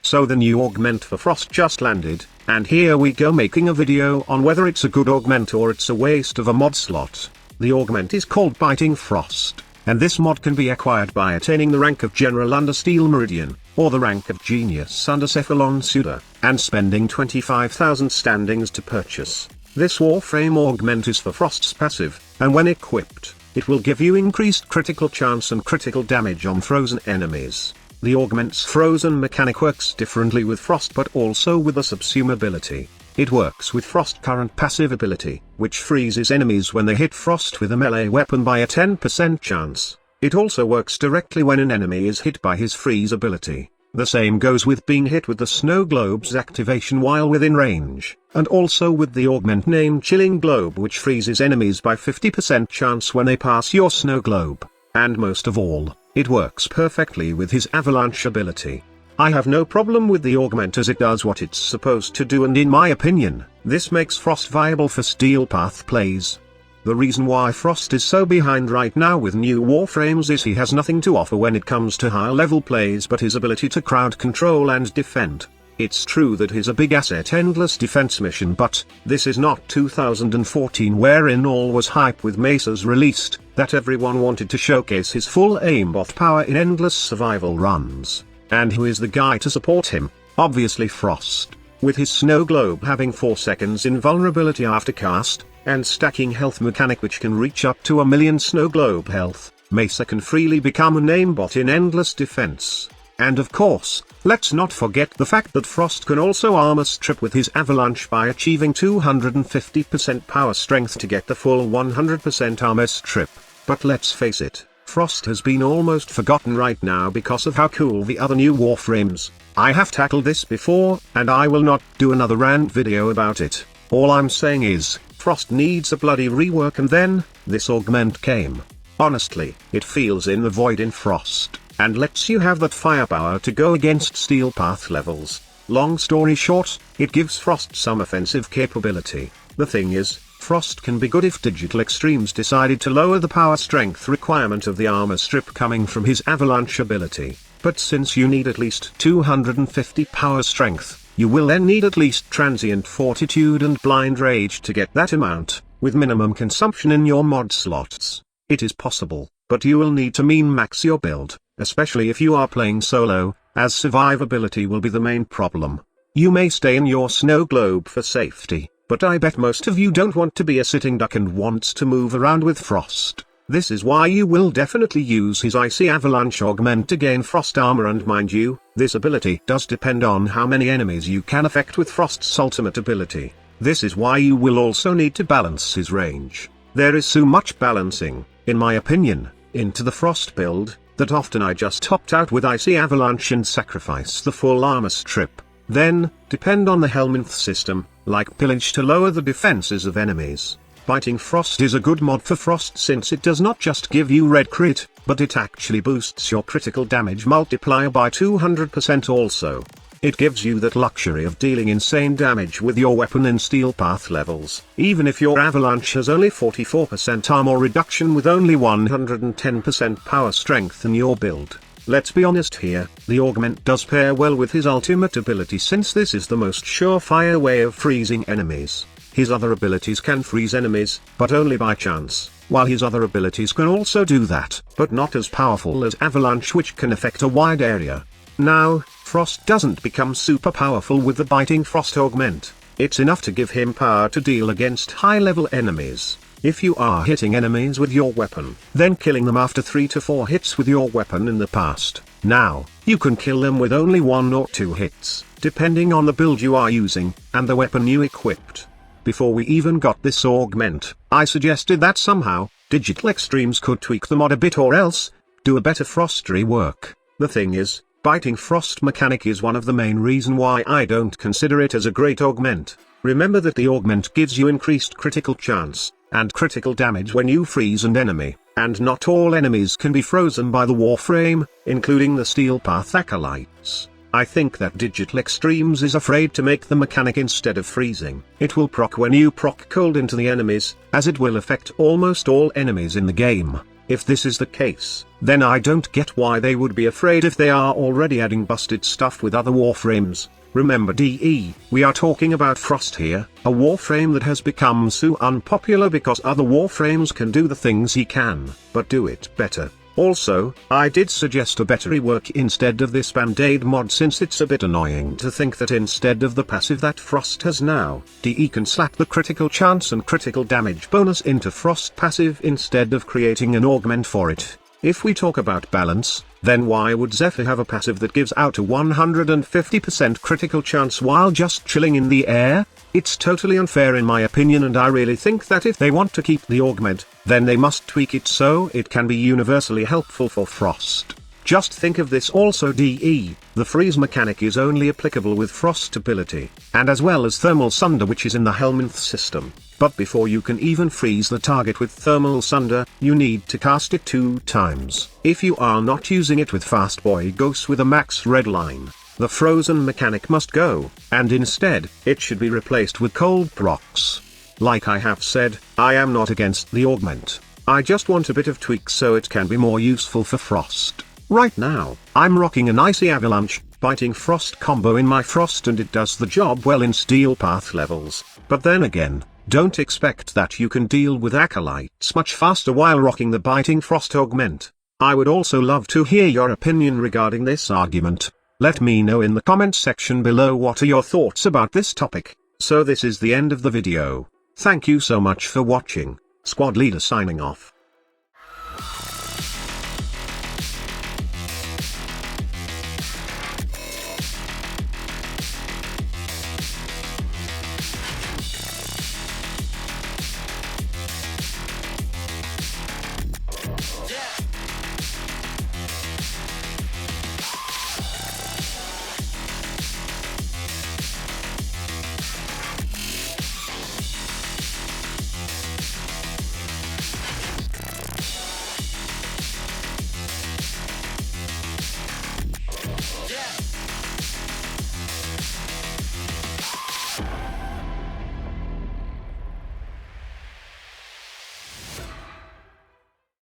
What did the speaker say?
So the new augment for Frost just landed, and here we go making a video on whether it's a good augment or it's a waste of a mod slot. The augment is called Biting Frost, and this mod can be acquired by attaining the rank of General under Steel Meridian, or the rank of Genius under Cephalon Suda, and spending 25,000 standings to purchase. This Warframe augment is for Frost's passive, and when equipped, it will give you increased critical chance and critical damage on frozen enemies. The augment's frozen mechanic works differently with Frost but also with a subsume ability. It works with Frost current passive ability, which freezes enemies when they hit Frost with a melee weapon by a 10% chance. It also works directly when an enemy is hit by his freeze ability. The same goes with being hit with the Snow Globe's activation while within range, and also with the augment named Chilling Globe, which freezes enemies by 50% chance when they pass your Snow Globe. And most of all, it works perfectly with his Avalanche ability. I have no problem with the augment as it does what it's supposed to do, and in my opinion, this makes Frost viable for Steel Path plays. The reason why Frost is so behind right now with new Warframes is he has nothing to offer when it comes to higher level plays but his ability to crowd control and defend. It's true that he's a big asset Endless Defense mission, but this is not 2014 wherein all was hype with Mesa's released, that everyone wanted to showcase his full aimbot power in endless survival runs. And who is the guy to support him? Obviously Frost. With his Snow Globe having 4 seconds invulnerability after cast, and stacking health mechanic which can reach up to 1,000,000 Snow Globe health, Mesa can freely become an aimbot in Endless Defense. And of course, let's not forget the fact that Frost can also armor strip with his Avalanche by achieving 250% power strength to get the full 100% armor strip. But let's face it, Frost has been almost forgotten right now because of how cool the other new Warframes. I have tackled this before, and I will not do another rant video about it. All I'm saying is, Frost needs a bloody rework, and then, this augment came. Honestly, it feels in the void in Frost, and lets you have that firepower to go against Steel Path levels. Long story short, it gives Frost some offensive capability. The thing is, Frost can be good if Digital Extremes decided to lower the power strength requirement of the armor strip coming from his Avalanche ability, but since you need at least 250 power strength, you will then need at least Transient Fortitude and Blind Rage to get that amount, with minimum consumption in your mod slots. It is possible, but you will need to min-max your build, especially if you are playing solo, as survivability will be the main problem. You may stay in your Snow Globe for safety, but I bet most of you don't want to be a sitting duck and wants to move around with Frost. This is why you will definitely use his Icy Avalanche augment to gain Frost armor, and mind you, this ability does depend on how many enemies you can affect with Frost's ultimate ability. This is why you will also need to balance his range. There is so much balancing, in my opinion, into the Frost build, that often I just topped out with Icy Avalanche and sacrifice the full armor strip. Then, depend on the Helminth system, like Pillage, to lower the defenses of enemies. Biting Frost is a good mod for Frost since it does not just give you red crit, but it actually boosts your critical damage multiplier by 200% also. It gives you that luxury of dealing insane damage with your weapon in Steel Path levels, even if your Avalanche has only 44% armor reduction with only 110% power strength in your build. Let's be honest here, the augment does pair well with his ultimate ability since this is the most surefire way of freezing enemies. His other abilities can freeze enemies, but only by chance, while his other abilities can also do that, but not as powerful as Avalanche, which can affect a wide area. Now, Frost doesn't become super powerful with the Biting Frost augment. It's enough to give him power to deal against high-level enemies. If you are hitting enemies with your weapon, then killing them after 3 to 4 hits with your weapon in the past, now, you can kill them with only 1 or 2 hits, depending on the build you are using, and the weapon you equipped. Before we even got this augment, I suggested that somehow, Digital Extremes could tweak the mod a bit or else, do a better Frost rework. The thing is, Biting Frost mechanic is one of the main reason why I don't consider it as a great augment. Remember that the augment gives you increased critical chance, and critical damage when you freeze an enemy, and not all enemies can be frozen by the Warframe, including the Steel Path acolytes. I think that Digital Extremes is afraid to make the mechanic instead of freezing. It will proc when you proc cold into the enemies, as it will affect almost all enemies in the game. If this is the case, then I don't get why they would be afraid if they are already adding busted stuff with other Warframes. Remember DE, we are talking about Frost here, a Warframe that has become so unpopular because other Warframes can do the things he can, but do it better. Also, I did suggest a better rework instead of this Band-Aid mod, since it's a bit annoying to think that instead of the passive that Frost has now, DE can slap the critical chance and critical damage bonus into Frost passive instead of creating an augment for it. If we talk about balance, then why would Zephyr have a passive that gives out a 150% critical chance while just chilling in the air? It's totally unfair in my opinion, and I really think that if they want to keep the augment, then they must tweak it so it can be universally helpful for Frost. Just think of this also DE, the freeze mechanic is only applicable with Frost ability, and as well as Thermal Sunder, which is in the Helminth system. But before you can even freeze the target with Thermal Sunder, you need to cast it 2 times. If you are not using it with Fast Boy Ghosts with a max red line, the frozen mechanic must go, and instead, it should be replaced with cold procs. Like I have said, I am not against the augment. I just want a bit of tweak so it can be more useful for Frost. Right now, I'm rocking an Icy Avalanche, Biting Frost combo in my Frost, and it does the job well in Steel Path levels. But then again, don't expect that you can deal with Acolytes much faster while rocking the Biting Frost augment. I would also love to hear your opinion regarding this argument. Let me know in the comments section below what are your thoughts about this topic. So this is the end of the video. Thank you so much for watching. Squad Leader signing off.